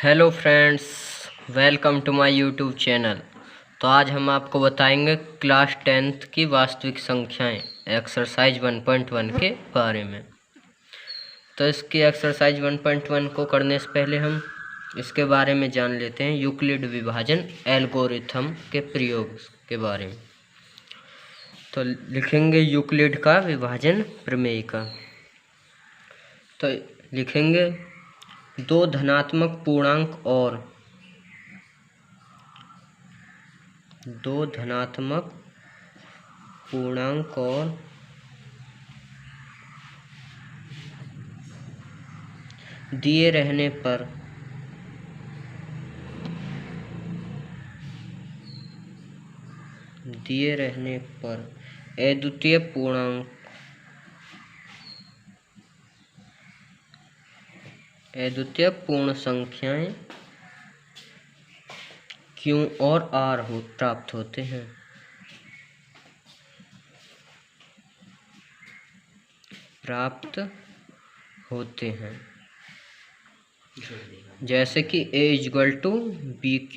Hello friends, welcome to my YouTube channel. तो आज हम आपको बताएंगे क्लास 10th की वास्तविक संख्याएं एक्सरसाइज 1.1 के बारे में। तो इसकी एक्सरसाइज 1.1 को करने से पहले हम इसके बारे में जान लेते हैं यूक्लिड विभाजन एल्गोरिथम के प्रयोग के बारे में। तो लिखेंगे यूक्लिड का विभाजन प्रमेय का। तो लिखेंगे दो धनात्मक पूर्णांक और दिए रहने पर अद्वितीय पूर्ण संख्याएं Q और R प्राप्त होते हैं। जैसे कि A=BQ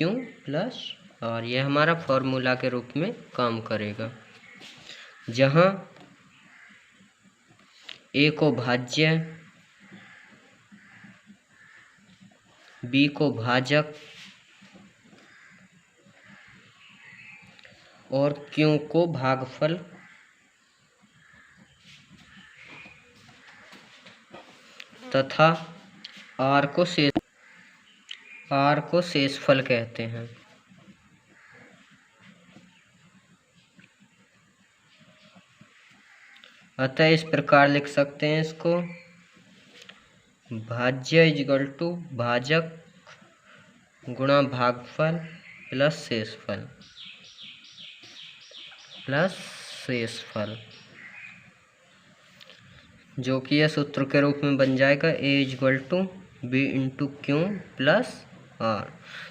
+ R, यह हमारा फॉर्मूला के रूप में काम करेगा, जहां A को भाज्य, B को भाजक और Q को भागफल तथा R को शेषफल कहते हैं। अतः इस प्रकार लिख सकते हैं इसको, भाज्य = भाजक गुणा भागफल प्लस शेषफल, जो कि यह सूत्र के रूप में बन जाएगा A=B/Q + R।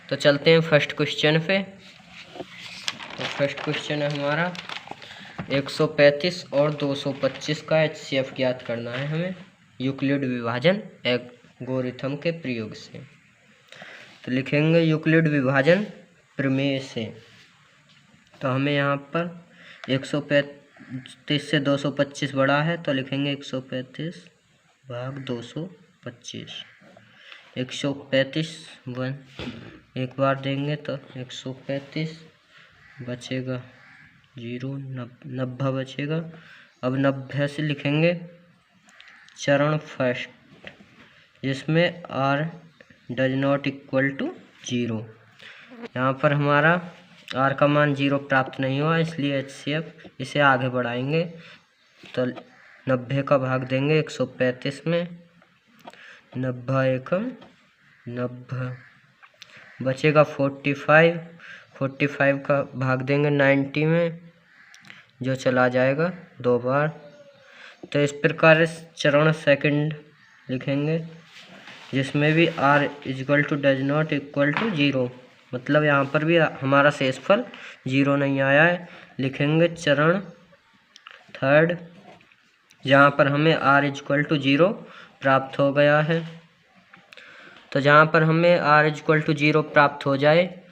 तो चलते हैं फर्स्ट क्वेश्चन पे। तो फर्स्ट क्वेश्चन है हमारा 135 और 225 का HCF ज्ञात करना है हमें यूक्लिड विभाजन एल्गोरिथम के प्रयोग से। तो लिखेंगे यूक्लिड विभाजन प्रमेय से। तो हमें यहाँ पर 135 से 225 बड़ा है, तो लिखेंगे 135 भाग 225। 135 एक बार देंगे तो 135 बचेगा 0, 90 बचेगा। अब 90 से लिखेंगे चरण फर्स्ट, जिसमें R ≠ 0। यहाँ पर हमारा R का मान 0 प्राप्त नहीं हुआ, इसलिए HCF इसे आगे बढ़ाएंगे। तो 90 का भाग देंगे 135 में, 90 एकम 90 बचेगा 45 का भाग देंगे 90 में, जो चला जाएगा 2 बार। तो इस प्रकार इस चरण सेकंड लिखेंगे, जिसमें भी R ≠ 0, मतलब यहाँ पर भी हमारा शेषफल 0 नहीं आया है। लिखेंगे चरण थर्ड, जहाँ पर हमें R = 0 प्राप्त हो गया है। तो जहाँ पर हमें R = 0 प्राप्त हो जाए,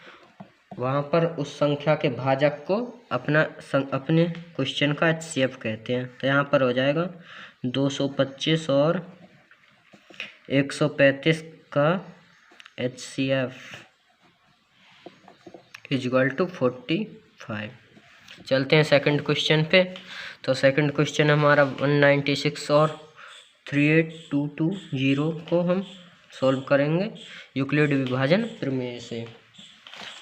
वहाँ पर उस संख्या के भाजक को अपने क्वेश्चन का HCF कहते हैं। तो यहाँ पर हो जाएगा 225 और 135 का HCF = 45। चलते हैं सेकंड क्वेश्चन पे। तो सेकंड क्वेश्चन हमारा 196 और 38220 को हम सॉल्व करेंगे यूक्लिड विभाजन प्रमेय से।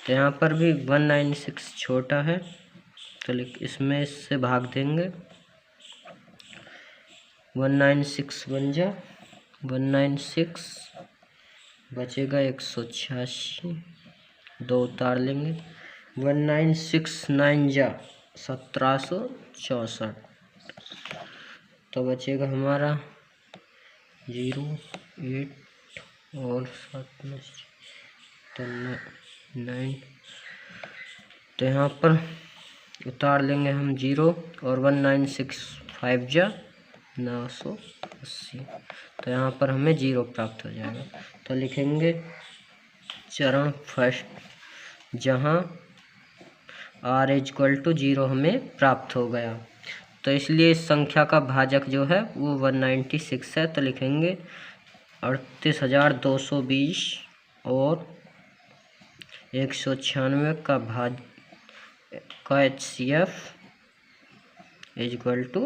तो यहाँ पर भी 196 छोटा है, तो इसमें इससे भाग देंगे। 196 बन जा 196 बचेगा 186, 2 उतार लेंगे। 196 9 जा 1764, तो बचेगा हमारा 0 8 और 7 तो 9। तो यहाँ पर उतार लेंगे हम 0 और 196 5 जा 980, तो यहाँ पर हमें 0 प्राप्त हो जाएगा। तो लिखेंगे चरण फर्स्ट, जहाँ r इक्वल टू 0 हमें प्राप्त हो गया। तो इसलिए इस संख्या का भाजक जो है वो 196 है। तो लिखेंगे 38,220 और 196 का भाज का HCF इक्वल टू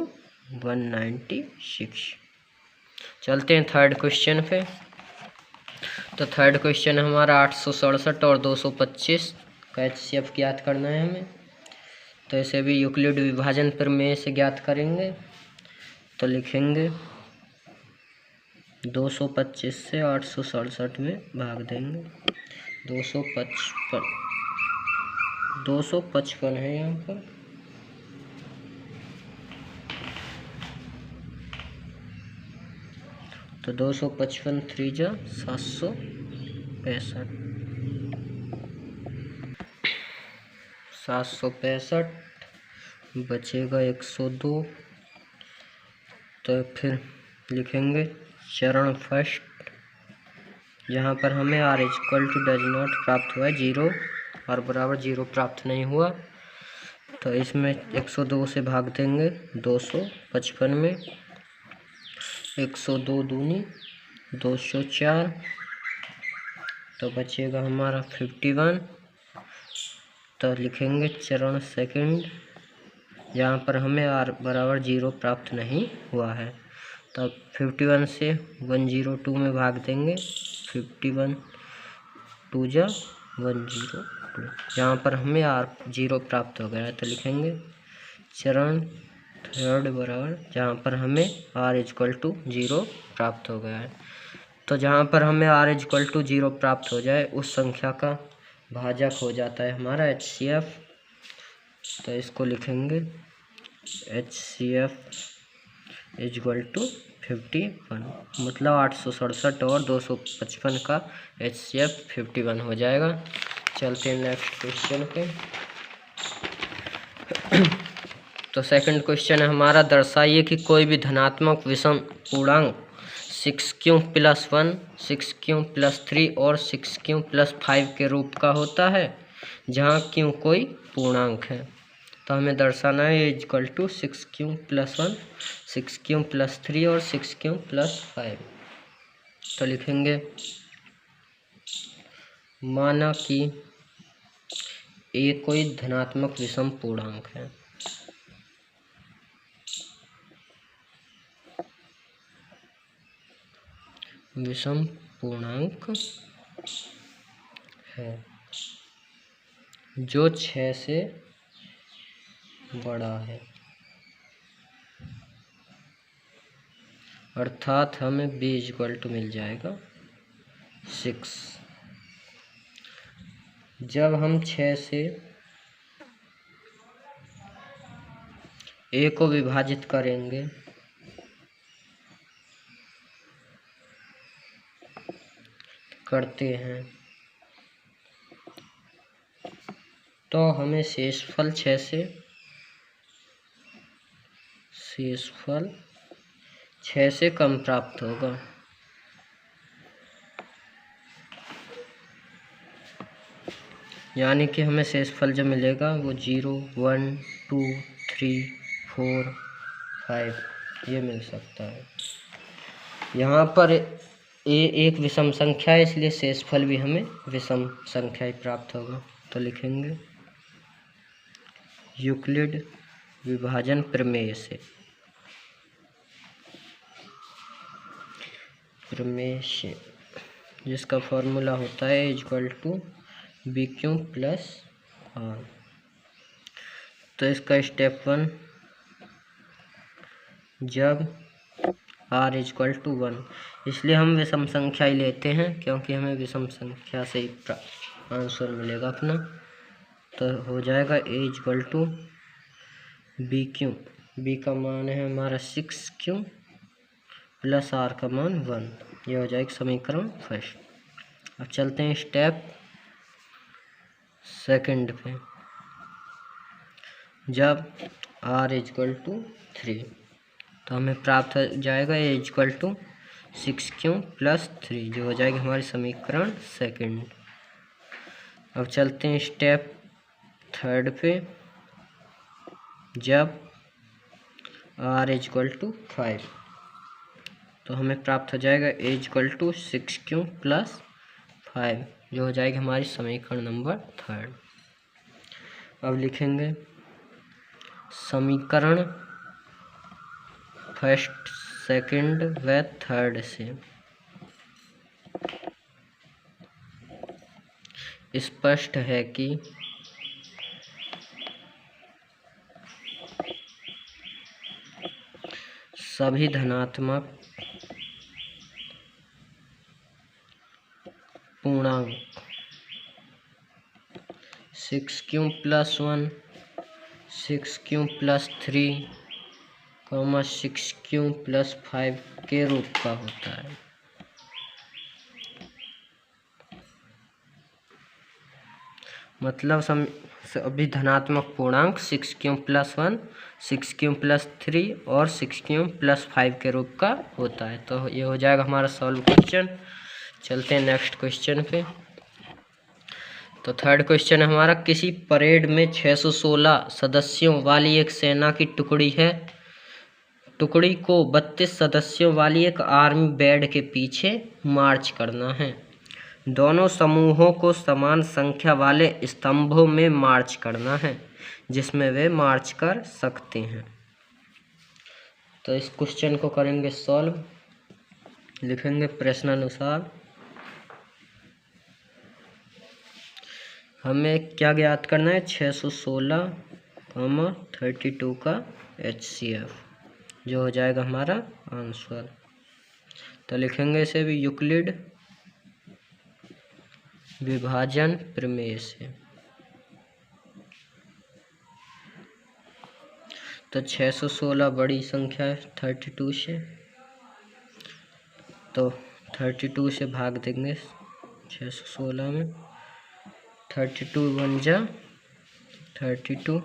196। चलते हैं थर्ड क्वेश्चन पे। तो थर्ड क्वेश्चन हमारा 867 और 225 का HCF ज्ञात करना है हमें। तो इसे भी यूक्लिड विभाजन प्रमेय से ज्ञात करेंगे। तो लिखेंगे 225 से 867 में भाग देंगे। 255 है यहाँ पर। तो 255 3 765 बचेगा 102। तो फिर लिखेंगे चरण फर्स्ट, यहाँ पर हमें r equal to does not प्राप्त हुआ है 0 और बराबर 0 प्राप्त नहीं हुआ। तो इसमें 102 से भाग देंगे 255 में। 102 दूनी 204, तो बचेगा हमारा 51। तो लिखेंगे चरण सेकंड, यहाँ पर हमें r बराबर 0 प्राप्त नहीं हुआ है। तब 51 से 102 में भाग देंगे। 51 2 102, यहाँ पर हमें r 0 प्राप्त हो गया है। तो लिखेंगे चरण थर्ड बराबर, जहाँ पर हमें r इक्वल टू 0 प्राप्त हो गया है। तो जहाँ पर हमें r इक्वल टू 0 प्राप्त हो जाए उस संख्या का भाजक हो जाता है हमारा HCF। तो इसको लिखेंगे HCF इक्वल टू 51, मतलब 867 और 255 का HCF 51 हो जाएगा। चलते हैं नेक्स्ट क्वेश्चन पे। तो सेकंड क्वेश्चन है हमारा, दर्शाइए कि कोई भी धनात्मक विषम पूर्णांक 6q + 1, 6q + 3 और 6q + 5 के रूप का होता है, जहाँ q कोई पूर्णांक है। तो हमें दर्शाना है इक्वल टू 6q + 1, 6q + 3 और 6q + 5। तो लिखेंगे माना कि a कोई धनात्मक विषम पूर्णांक है। विषम पूर्णांक है जो 6 से बड़ा है, अर्थात हमें b इक्वल टू मिल जाएगा 6। जब हम 6 से a को विभाजित करेंगे करते हैं तो हमें शेषफल 6 से कम प्राप्त होगा। यानी कि हमें शेषफल जो मिलेगा वो 0, 1, 2, 3, 4, 5 ये मिल सकता है। यहाँ पर एक विषम संख्या है, इसलिए शेषफल भी हमें विषम संख्या ही प्राप्त होगा। तो लिखेंगे यूक्लिड विभाजन प्रमेय से जिसका फॉर्मूला होता है इक्वल टू BQ + R। तो इसका स्टेप 1, जब r इक्वल टू 1, इसलिए हम विषम संख्या ही लेते हैं क्योंकि हमें विषम संख्या से ही आंसर मिलेगा अपना। तो हो जाएगा a equal to BQ, b का मान है हमारा 6q + r का मान 1। ये हो जाएगा समीकरण फर्स्ट। अब चलते हैं स्टेप सेकंड पे। जब r इक्वल टू 3, तो हमें प्राप्त हो जाएगा a इक्वल टू 6q + 3, जो हो जाएगी हमारी समीकरण सेकंड। अब चलते हैं स्टेप 3 पे। जब r = 5 तो हमें प्राप्त हो जाएगा a = 6q + 5, जो हो जाएगी हमारी समीकरण नंबर 3। अब लिखेंगे समीकरण फर्स्ट, सेकंड व थर्ड से स्पष्ट है कि सभी धनात्मक पूर्णांक 6q + 1, 6q + 3, 6q + 5 के रूप का होता है। मतलब सभी धनात्मक पूर्णांक 6q + 1, 6q + 3 और 6q + 5 के रूप का होता है। तो ये हो जाएगा हमारा सॉल्व क्वेश्चन। चलते हैं नेक्स्ट क्वेश्चन पे। तो थर्ड क्वेश्चन हमारा, किसी परेड में 616 सदस्यों वाली एक सेना की टुकड़ी है। टुकड़ी को 32 सदस्यों वाली एक आर्मी बैंड के पीछे मार्च करना है। दोनों समूहों को समान संख्या वाले स्तंभों में मार्च करना है जिसमें वे मार्च कर सकते हैं। तो इस क्वेश्चन को करेंगे सॉल्व। लिखेंगे प्रश्नानुसार। हमें क्या ज्ञात करना है? 616, 32 का HCF, जो हो जाएगा हमारा आंसर। तो लिखेंगे इसे भी यूक्लिड विभाजन प्रमेय से। तो 616 बड़ी संख्या है 32 से, तो 32 से भाग देंगे 616 में। 32 × 1 = 32,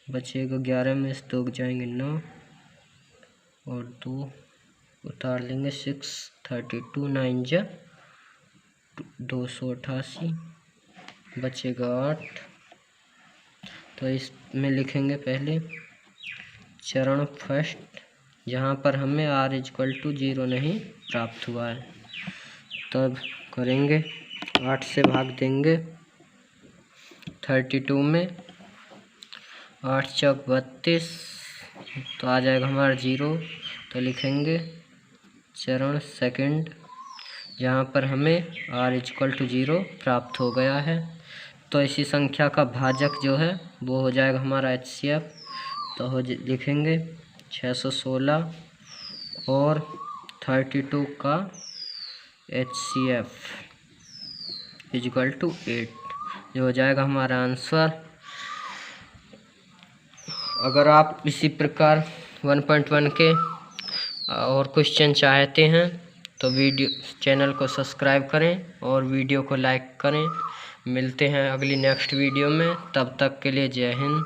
बचेगा 11 में से 2 जाएंगे 9 और 2 उतार लेंगे 6, 32 × 9 = 288, बचेगा 8। तो इसमें लिखेंगे पहले चरण फर्स्ट, जहाँ पर हमें r = 0 नहीं प्राप्त हुआ है। तब करेंगे 8 से भाग देंगे 32 में, 8 × 32, तो आ जाएगा हमारा 0। तो लिखेंगे चरण सेकंड, जहाँ पर हमें r = 0 प्राप्त हो गया है। तो इसी संख्या का भाजक जो है वो हो जाएगा हमारा HCF। तो लिखेंगे 616 और 32 का HCF = 8, जो हो जाएगा हमारा आंसर। अगर आप इसी प्रकार 1.1 के और क्वेश्चन चाहते हैं तो चैनल को सब्सक्राइब करें और वीडियो को लाइक करें। मिलते हैं अगली नेक्स्ट वीडियो में, तब तक के लिए जय हिंद।